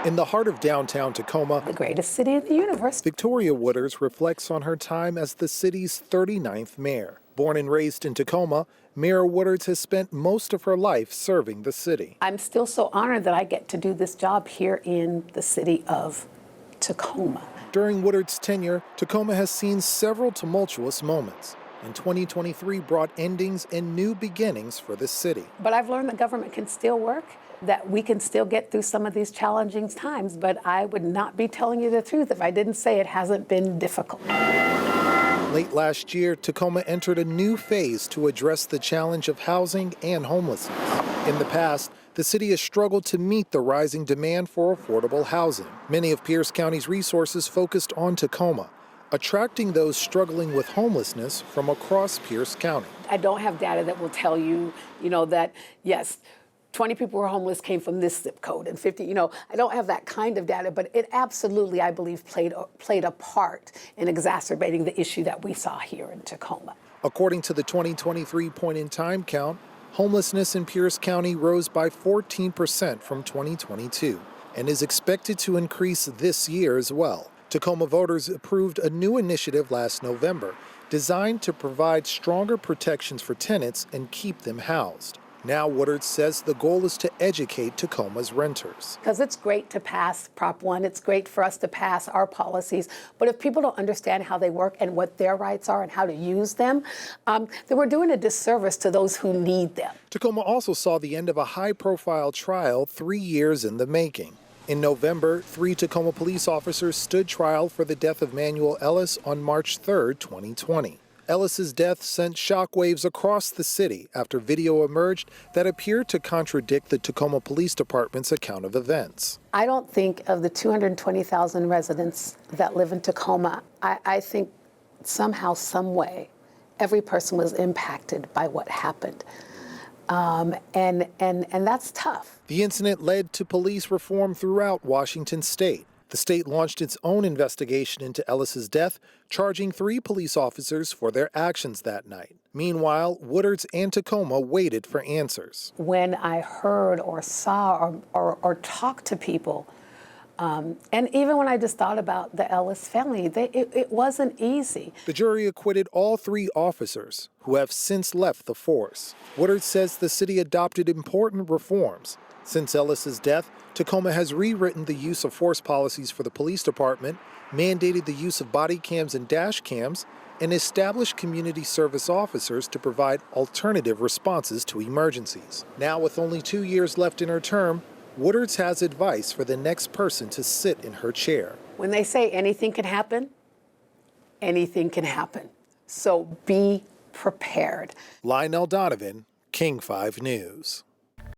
In the heart of downtown Tacoma, The greatest city in the universe. Victoria Woodards reflects on her time as the city's 39th mayor. Born and raised in Tacoma, Mayor Woodards has spent most of her life serving the city. I'm still so honored that I get to do this job here in the city of Tacoma. During Woodards' tenure, Tacoma has seen several tumultuous moments, and 2023 brought endings and new beginnings for the city. But I've learned that government can still work, that we can still get through some of these challenging times, but I would not be telling you the truth if I didn't say it hasn't been difficult. Late last year, Tacoma entered a new phase to address the challenge of housing and homelessness. In the past, the city has struggled to meet the rising demand for affordable housing. Many of Pierce County's resources focused on Tacoma, attracting those struggling with homelessness from across Pierce County. I don't have data that will tell you, that, yes, 20 people who are homeless came from this zip code and 50, I don't have that kind of data, but it absolutely, I believe, played a part in exacerbating the issue that we saw here in Tacoma. According to the 2023 point-in-time count, homelessness in Pierce County rose by 14% from 2022 and is expected to increase this year as well. Tacoma voters approved a new initiative last November designed to provide stronger protections for tenants and keep them housed. Now, Woodards says the goal is to educate Tacoma's renters. Because it's great to pass Prop 1, it's great for us to pass our policies, but if people don't understand how they work and what their rights are and how to use them, then we're doing a disservice to those who need them. Tacoma also saw the end of a high-profile trial 3 years in the making. In November, 3 Tacoma police officers stood trial for the death of Manuel Ellis on March 3, 2020. Ellis's death sent shockwaves across the city after video emerged that appeared to contradict the Tacoma Police Department's account of events. I don't think of the 220,000 residents that live in Tacoma. I think somehow, some way, every person was impacted by what happened. And that's tough. The incident led to police reform throughout Washington state. The state launched its own investigation into Ellis's death, charging 3 police officers for their actions that night. Meanwhile, Woodards and Tacoma waited for answers. When I heard or saw or talked to people, and even when I just thought about the Ellis family, it wasn't easy. The jury acquitted all 3 officers, who have since left the force. Woodards says the city adopted important reforms. Since Ellis's death, Tacoma has rewritten the use of force policies for the police department, mandated the use of body cams and dash cams, and established community service officers to provide alternative responses to emergencies. Now, with only 2 years left in her term, Woodards has advice for the next person to sit in her chair. When they say anything can happen, anything can happen. So be prepared. Lionel Donovan, King 5 News.